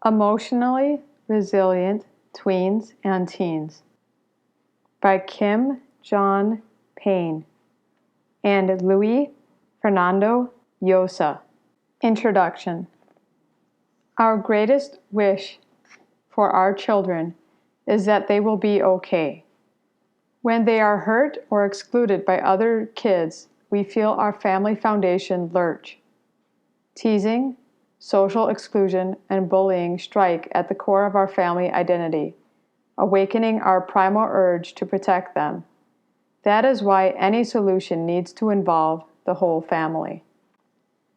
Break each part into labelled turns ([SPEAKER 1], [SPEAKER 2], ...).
[SPEAKER 1] Emotionally Resilient Tweens and Teens by Kim John Payne and Louis Fernando Llosa. Introduction. Our greatest wish for our children is that they will be okay. When they are hurt or excluded by other kids, we feel our family foundation lurch. Teasing, social exclusion, and bullying strike at the core of our family identity, awakening our primal urge to protect them. That is why any solution needs to involve the whole family.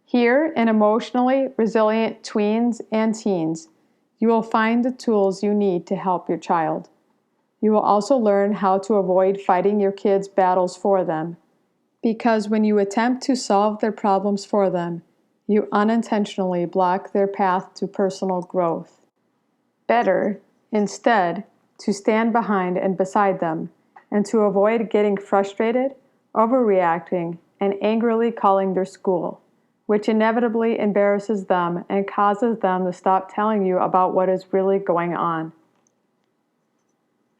[SPEAKER 1] Here in Emotionally Resilient Tweens and Teens, you will find the tools you need to help your child. You will also learn how to avoid fighting your kids' battles for them, because when you attempt to solve their problems for them, you unintentionally block their path to personal growth. Better, instead, to stand behind and beside them, and to avoid getting frustrated, overreacting, and angrily calling their school, which inevitably embarrasses them and causes them to stop telling you about what is really going on.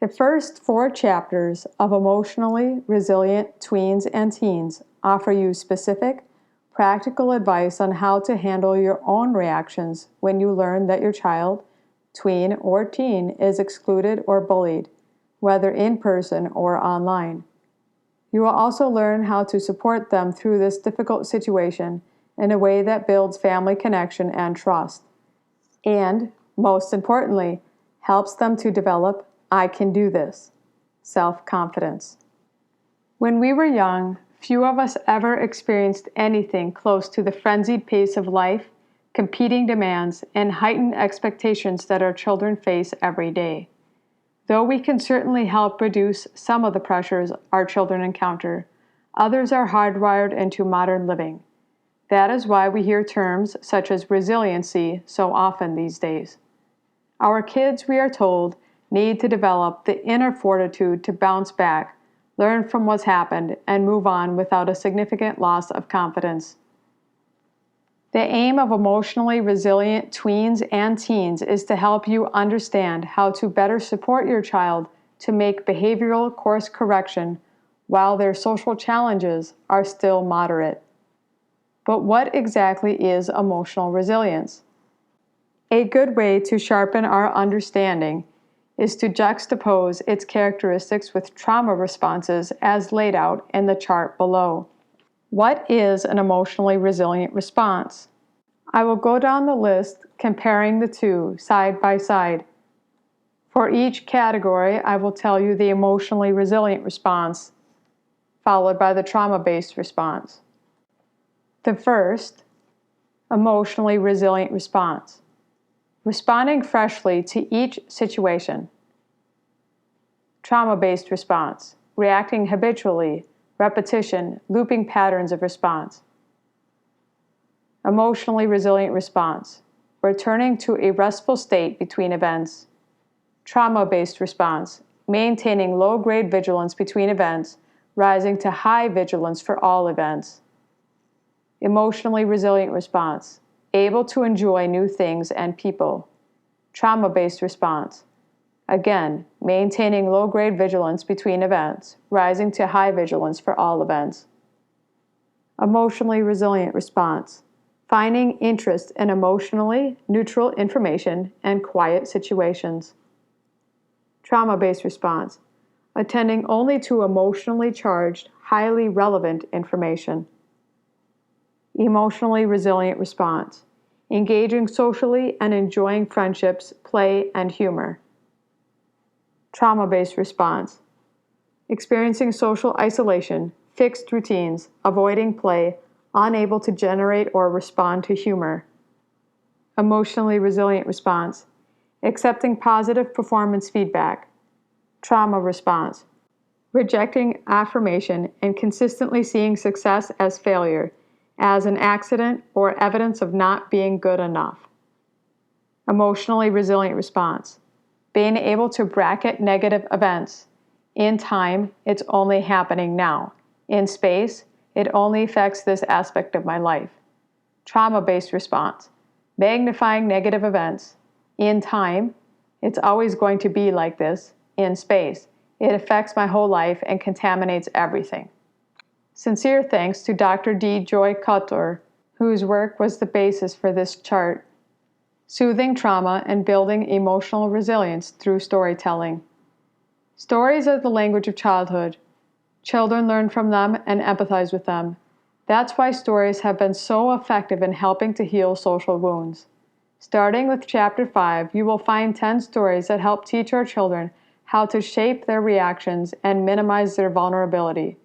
[SPEAKER 1] The first 4 chapters of Emotionally Resilient Tweens and Teens offer you specific, practical advice on how to handle your own reactions when you learn that your child, tween, or teen is excluded or bullied, whether in person or online. You will also learn how to support them through this difficult situation in a way that builds family connection and trust, and, most importantly, helps them to develop "I can do this" self-confidence. When we were young, few of us ever experienced anything close to the frenzied pace of life, competing demands, and heightened expectations that our children face every day. Though we can certainly help reduce some of the pressures our children encounter, others are hardwired into modern living. That is why we hear terms such as resiliency so often these days. Our kids, we are told, need to develop the inner fortitude to bounce back, learn from what's happened, and move on without a significant loss of confidence. The aim of Emotionally Resilient Tweens and Teens is to help you understand how to better support your child to make behavioral course correction while their social challenges are still moderate. But what exactly is emotional resilience? A good way to sharpen our understanding is to juxtapose its characteristics with trauma responses as laid out in the chart below. What is an emotionally resilient response? I will go down the list comparing the two side by side. For each category, I will tell you the emotionally resilient response, followed by the trauma-based response. The first, emotionally resilient response. Responding freshly to each situation. Trauma-based response. Reacting habitually, repetition, looping patterns of response. Emotionally resilient response. Returning to a restful state between events. Trauma-based response. Maintaining low-grade vigilance between events, rising to high vigilance for all events. Emotionally resilient response. Able to enjoy new things and people. Trauma-based response. Again, maintaining low-grade vigilance between events, rising to high vigilance for all events. Emotionally resilient response. Finding interest in emotionally neutral information and quiet situations. Trauma-based response. Attending only to emotionally charged, highly relevant information. Emotionally resilient response. Engaging socially and enjoying friendships, play, and humor. Trauma-based response. Experiencing social isolation, fixed routines, avoiding play, unable to generate or respond to humor. Emotionally resilient response. Accepting positive performance feedback. Trauma response. Rejecting affirmation and consistently seeing success as failure, as an accident or evidence of not being good enough. Emotionally resilient response. Being able to bracket negative events. In time, it's only happening now. In space, it only affects this aspect of my life. Trauma-based response. Magnifying negative events. In time, it's always going to be like this. In space, it affects my whole life and contaminates everything. Sincere thanks to Dr. D. Joy Cutler, whose work was the basis for this chart. Soothing trauma and building emotional resilience through storytelling. Stories are the language of childhood. Children learn from them and empathize with them. That's why stories have been so effective in helping to heal social wounds. Starting with Chapter 5, you will find 10 stories that help teach our children how to shape their reactions and minimize their vulnerability.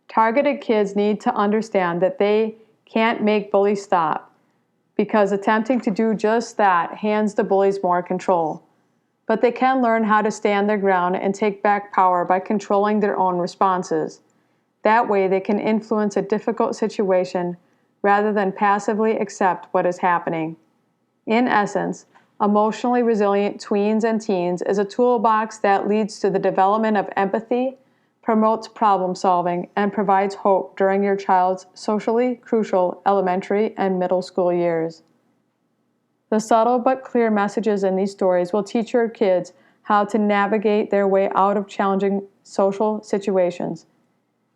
[SPEAKER 1] Targeted kids need to understand that they can't make bullies stop, because attempting to do just that hands the bullies more control. But they can learn how to stand their ground and take back power by controlling their own responses. That way they can influence a difficult situation rather than passively accept what is happening. In essence, emotionally resilient tweens and teens is a toolbox that leads to the development of empathy, promotes problem solving, and provides hope during your child's socially crucial elementary and middle school years. The subtle but clear messages in these stories will teach your kids how to navigate their way out of challenging social situations.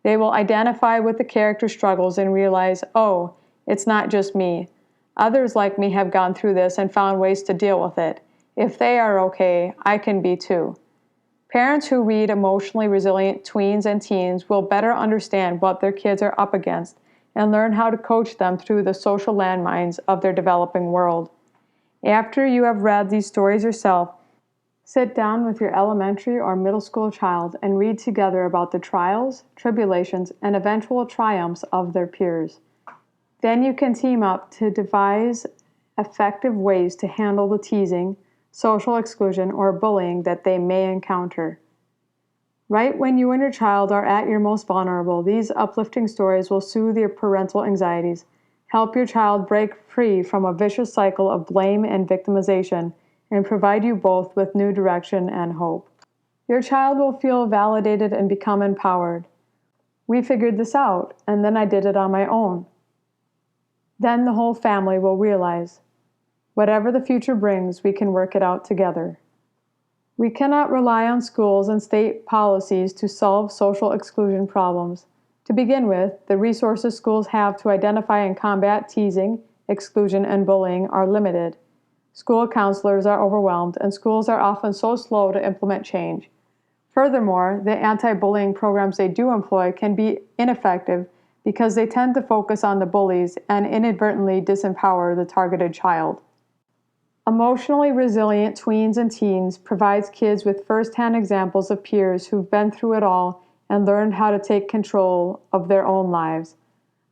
[SPEAKER 1] They will identify with the character struggles and realize, oh, it's not just me. Others like me have gone through this and found ways to deal with it. If they are okay, I can be too. Parents who read emotionally resilient tweens and teens will better understand what their kids are up against and learn how to coach them through the social landmines of their developing world. After you have read these stories yourself, sit down with your elementary or middle school child and read together about the trials, tribulations, and eventual triumphs of their peers. Then you can team up to devise effective ways to handle the teasing, social exclusion, or bullying that they may encounter. Right when you and your child are at your most vulnerable, these uplifting stories will soothe your parental anxieties, help your child break free from a vicious cycle of blame and victimization, and provide you both with new direction and hope. Your child will feel validated and become empowered. We figured this out, and then I did it on my own. Then the whole family will realize, whatever the future brings, we can work it out together. We cannot rely on schools and state policies to solve social exclusion problems. To begin with, the resources schools have to identify and combat teasing, exclusion, and bullying are limited. School counselors are overwhelmed, and schools are often so slow to implement change. Furthermore, the anti-bullying programs they do employ can be ineffective because they tend to focus on the bullies and inadvertently disempower the targeted child. Emotionally resilient tweens and teens provides kids with first-hand examples of peers who've been through it all and learned how to take control of their own lives.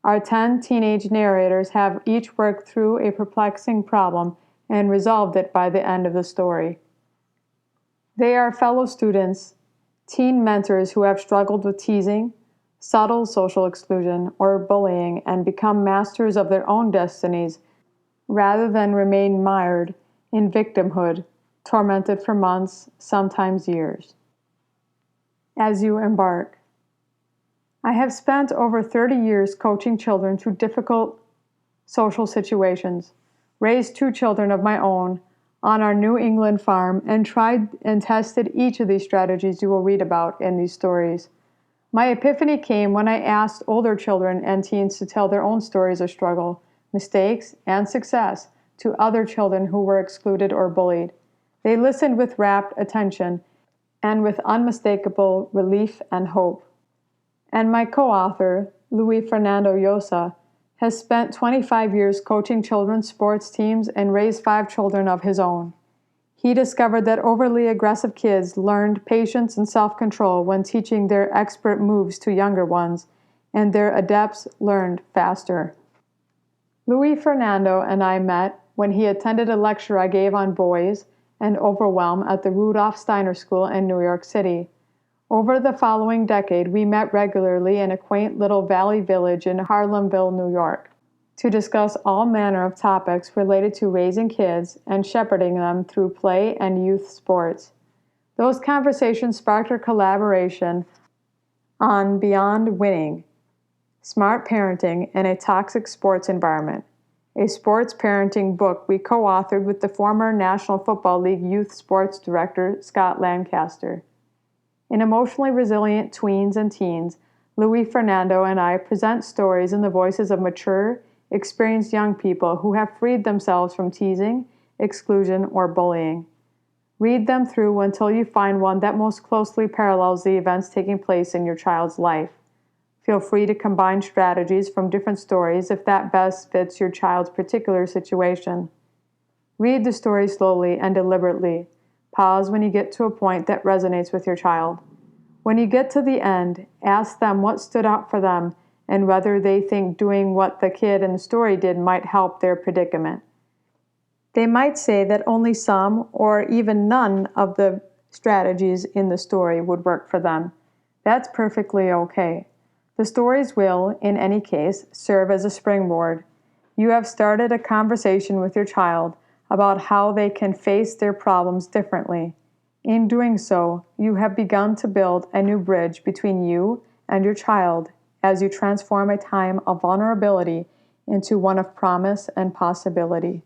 [SPEAKER 1] Our 10 teenage narrators have each worked through a perplexing problem and resolved it by the end of the story. They are fellow students, teen mentors who have struggled with teasing, subtle social exclusion, or bullying and become masters of their own destinies rather than remain mired in victimhood, tormented for months, sometimes years. As you embark. I have spent over 30 years coaching children through difficult social situations, raised 2 children of my own on our New England farm, and tried and tested each of these strategies you will read about in these stories. My epiphany came when I asked older children and teens to tell their own stories of struggle, mistakes, and success to other children who were excluded or bullied. They listened with rapt attention and with unmistakable relief and hope. And my co-author, Fernando Llosa, has spent 25 years coaching children's sports teams and raised 5 children of his own. He discovered that overly aggressive kids learned patience and self-control when teaching their expert moves to younger ones, and their adepts learned faster. Fernando and I met when he attended a lecture I gave on boys and overwhelm at the Rudolph Steiner School in New York City. Over the following decade, we met regularly in a quaint little valley village in Harlemville, New York, to discuss all manner of topics related to raising kids and shepherding them through play and youth sports. Those conversations sparked our collaboration on Beyond Winning, Smart Parenting in a Toxic Sports Environment. a sports parenting book we co-authored with the former National Football League Youth Sports Director Scott Lancaster. In Emotionally Resilient Tweens and Teens, Louis, Fernando, and I present stories in the voices of mature, experienced young people who have freed themselves from teasing, exclusion, or bullying. Read them through until you find one that most closely parallels the events taking place in your child's life. Feel free to combine strategies from different stories if that best fits your child's particular situation. Read the story slowly and deliberately. Pause when you get to a point that resonates with your child. When you get to the end, ask them what stood out for them and whether they think doing what the kid in the story did might help their predicament. They might say that only some or even none of the strategies in the story would work for them. That's perfectly okay. The stories will, in any case, serve as a springboard. You have started a conversation with your child about how they can face their problems differently. In doing so, you have begun to build a new bridge between you and your child as you transform a time of vulnerability into one of promise and possibility.